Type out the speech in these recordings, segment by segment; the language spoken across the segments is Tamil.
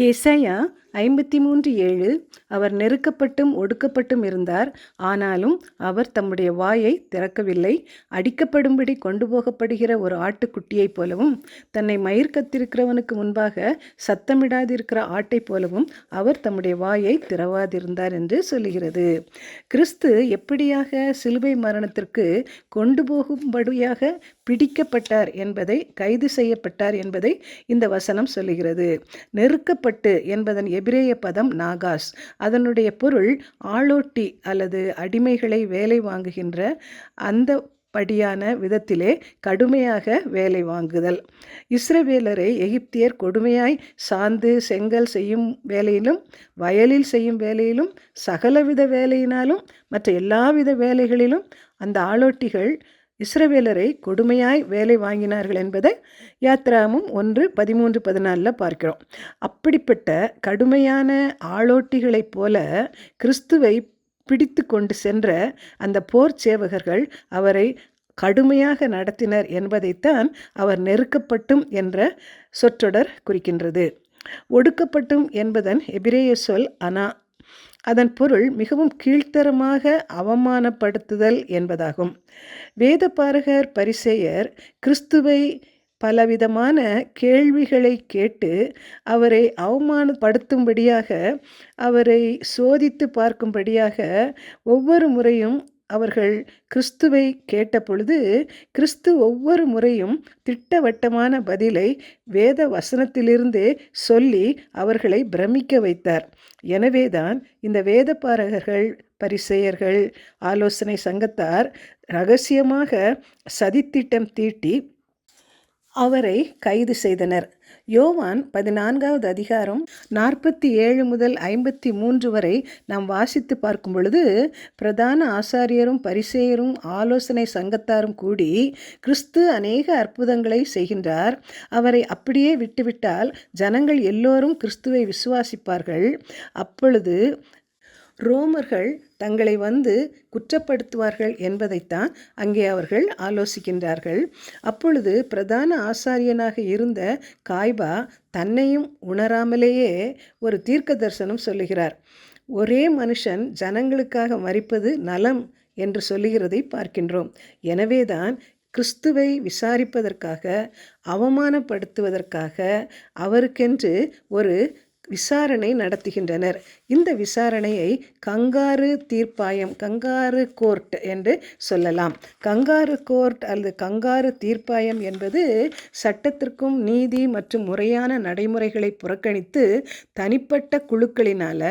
ஏசாயா 53:7 அவர் நெருக்கப்பட்டும் ஒடுக்கப்பட்டும் இருந்தார். ஆனாலும் அவர் தம்முடைய வாயை திறக்கவில்லை. அடிக்கப்படும்படி கொண்டு போகப்படுகிற ஒரு ஆட்டுக்குட்டியைப் போலவும் தன்னை மயிர் கத்திருக்கிறவனுக்கு முன்பாக சத்தமிடாதிருக்கிற ஆட்டைப் போலவும் அவர் தம்முடைய வாயை திறவாதிருந்தார் என்று சொல்லுகிறது. கிறிஸ்து எப்படியாக சிலுவை மரணத்திற்கு கொண்டு போகும்படியாக பிடிக்கப்பட்டார் என்பதை, கைது செய்யப்பட்டார் என்பதை இந்த வசனம் சொல்லுகிறது. நெருக்கப்பட்டு என்பதன் எபிரேய பதம் நாகாஸ். அதனுடைய பொருள் ஆளோட்டி அல்லது அடிமைகளை வேலை வாங்குகின்ற அந்த படியான விதத்திலே கடுமையாக வேலை வாங்குதல். இஸ்ரவேலரை எகிப்தியர் கொடுமையாய் சாந்து செங்கல் செய்யும் வேலையிலும், வயலில் செய்யும் வேலையிலும், சகலவித வேலையினாலும், மற்ற எல்லாவித வேலைகளிலும் அந்த ஆளோட்டிகள் இஸ்ரவேலரை கொடுமையாய் வேலை வாங்கினார்கள் என்பதை யாத்ராகமம் 1:13-14 பார்க்கிறோம். அப்படிப்பட்ட கடுமையான ஆளோட்டிகளைப் போல கிறிஸ்துவை பிடித்து கொண்டு சென்ற அந்த போர் சேவகர்கள் அவரை கடுமையாக நடத்தினர் என்பதைத்தான் அவர் நெருக்கப்பட்டும் என்ற சொற்றொடர் குறிக்கின்றது. ஒடுக்கப்பட்டும் என்பதன் எபிரேய சொல் அனா. அதன் பொருள் மிகவும் கீழ்த்தரமாக அவமானப்படுத்துதல் என்பதாகும். வேதபாரகர் பரிசேயர் கிறிஸ்துவை பலவிதமான கேள்விகளை கேட்டு அவரை அவமானப்படுத்தும்படியாக, அவரை சோதித்து பார்க்கும்படியாக ஒவ்வொரு முறையும் அவர்கள் கிறிஸ்துவை கேட்ட பொழுது கிறிஸ்து ஒவ்வொரு முறையும் திட்டவட்டமான பதிலை வேத வசனத்திலிருந்தே சொல்லி அவர்களை பிரமிக்க வைத்தார். எனவேதான் இந்த வேதபாரகர்கள், பரிசேயர்கள், ஆலோசனை சங்கத்தார் இரகசியமாக சதித்திட்டம் தீட்டி அவரை கைது செய்தனர். யோவான் 14வது அதிகாரம் 47 முதல் 53 வரை நாம் வாசித்து பார்க்கும் பொழுது, பிரதான ஆசாரியரும் பரிசேயரும் ஆலோசனை சங்கத்தாரும் கூடி கிறிஸ்து அநேக அற்புதங்களை செய்கின்றார், அவரை அப்படியே விட்டுவிட்டால் ஜனங்கள் எல்லோரும் கிறிஸ்துவை விசுவாசிப்பார்கள், அப்பொழுது ரோமர்கள் தங்களை வந்து குற்றப்படுத்துவார்கள் என்பதைத்தான் அங்கே அவர்கள் ஆலோசிக்கின்றார்கள். அப்பொழுது பிரதான ஆசாரியனாக இருந்த காய்பா தன்னையும் உணராமலேயே ஒரு தீர்க்க தரிசனம் சொல்லுகிறார். ஒரே மனுஷன் ஜனங்களுக்காக மரிப்பது நலம் என்று சொல்லுகிறதை பார்க்கின்றோம். எனவேதான் கிறிஸ்துவை விசாரிப்பதற்காக, அவமானப்படுத்துவதற்காக அவருக்கென்று ஒரு விசாரணை நடத்துகின்றனர். இந்த விசாரணையை கங்காரு தீர்ப்பாயம், கங்காரு கோர்ட் என்று சொல்லலாம். கங்காரு கோர்ட் அல்லது கங்காரு தீர்ப்பாயம் என்பது சட்டத்திற்கும் நீதி மற்றும் முறையான நடைமுறைகளை புறக்கணித்து தனிப்பட்ட குழுக்களினால்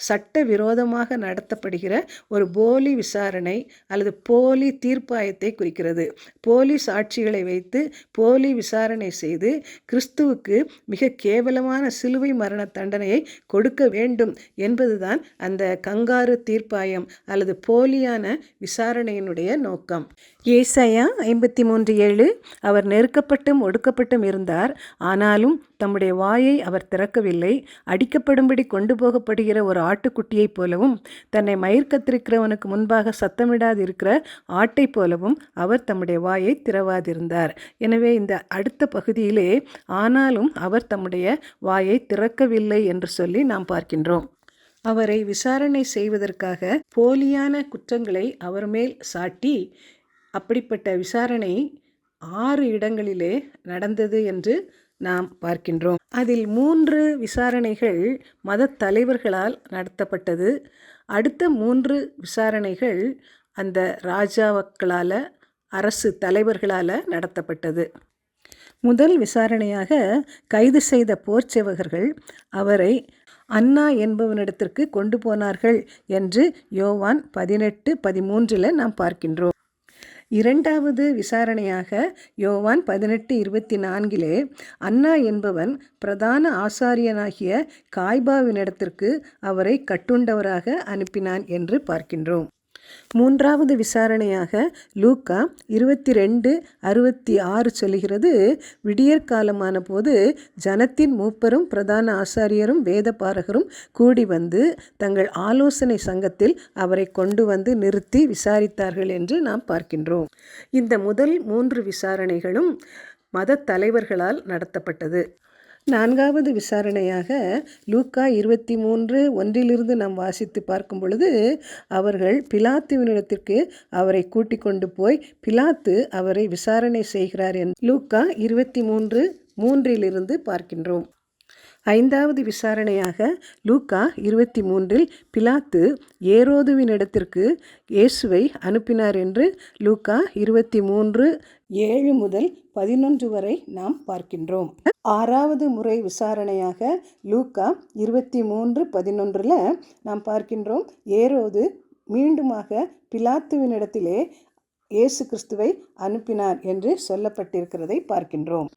சட்ட விரோதமாக நடத்தப்படுகிற ஒரு போலி விசாரணை அல்லது போலி தீர்ப்பாயத்தை குறிக்கிறது. போலி சாட்சிகளை வைத்து போலி விசாரணை செய்து கிறிஸ்துவுக்கு மிக கேவலமான சிலுவை மரண தண்டனையை கொடுக்க வேண்டும் என்பதுதான் அந்த கங்காரு தீர்ப்பாயம் அல்லது போலியான விசாரணையினுடைய நோக்கம். ஏசாயா 53:7 அவர் நெருக்கப்பட்டும் ஒடுக்கப்பட்டும் இருந்தார், ஆனாலும் தம்முடைய வாயை அவர் திறக்கவில்லை. அடிக்கப்படும்படி கொண்டு போகப்படுகிற ஒரு ஆட்டுக்குட்டியைப் போலவும் தன்னை மயிர் கத்திருக்கிறவனுக்கு முன்பாக சத்தமிடாதிருக்கிற ஆட்டைப் போலவும் அவர் தம்முடைய வாயை திறவாதிருந்தார். எனவே இந்த அடுத்த பகுதியிலே ஆனாலும் அவர் தம்முடைய வாயை திறக்கவில்லை என்று சொல்லி நாம் பார்க்கின்றோம். அவரை விசாரணை செய்வதற்காக போலியான குற்றங்களை அவர் மேல் சாட்டி அப்படிப்பட்ட விசாரணை 6 இடங்களிலே நடந்தது என்று நாம் பார்க்கின்றோம். அதில் 3 விசாரணைகள் மத தலைவர்களால் நடத்தப்பட்டது. அடுத்த 3 விசாரணைகள் அந்த ராஜாக்களால், அரசு தலைவர்களால் நடத்தப்பட்டது. முதல் விசாரணையாக கைது செய்த போர்ச்சேவகர்கள் அவரை அன்னா என்பவனிடத்திற்கு கொண்டு போனார்கள் என்று யோவான் 18:13 நாம் பார்க்கின்றோம். இரண்டாவது விசாரணையாக யோவான் 18:24 அன்னா என்பவன் பிரதான ஆசாரியனாகிய காய்பாவினிடத்திற்கு அவரை கட்டுண்டவராக அனுப்பினான் என்று பார்க்கின்றோம். மூன்றாவது விசாரணையாக லூக்கா 22:66 சொல்லுகிறது, விடியற்காலமான போது ஜனத்தின் மூப்பரும் பிரதான ஆசாரியரும் வேதபாரகரும் கூடி வந்து தங்கள் ஆலோசனை சங்கத்தில் அவரை கொண்டு வந்து நிறுத்தி விசாரித்தார்கள் என்று நாம் பார்க்கின்றோம். இந்த முதல் 3 விசாரணைகளும் மத தலைவர்களால் நடத்தப்பட்டது. 4வது விசாரணையாக லூக்கா 23:1 நாம் வாசித்து பார்க்கும் பொழுது, அவர்கள் பிலாத்துவினிடத்திற்கு அவரை கூட்டிக் கொண்டு போய் பிலாத்து அவரை விசாரணை செய்கிறார் என்று லூக்கா 23:3 பார்க்கின்றோம். 5வது விசாரணையாக லூக்கா 23 பிலாத்து ஏரோதுவினிடத்திற்கு இயேசுவை அனுப்பினார் என்று லூக்கா 23:7 முதல் 11 வரை நாம் பார்க்கின்றோம். 6வது முறை விசாரணையாக லூக்கா 23:11 நாம் பார்க்கின்றோம். ஏரோது மீண்டுமாக பிலாத்துவினிடத்திலே இயேசு கிறிஸ்துவை அனுப்பினார் என்று சொல்லப்பட்டிருக்கிறதை பார்க்கின்றோம்.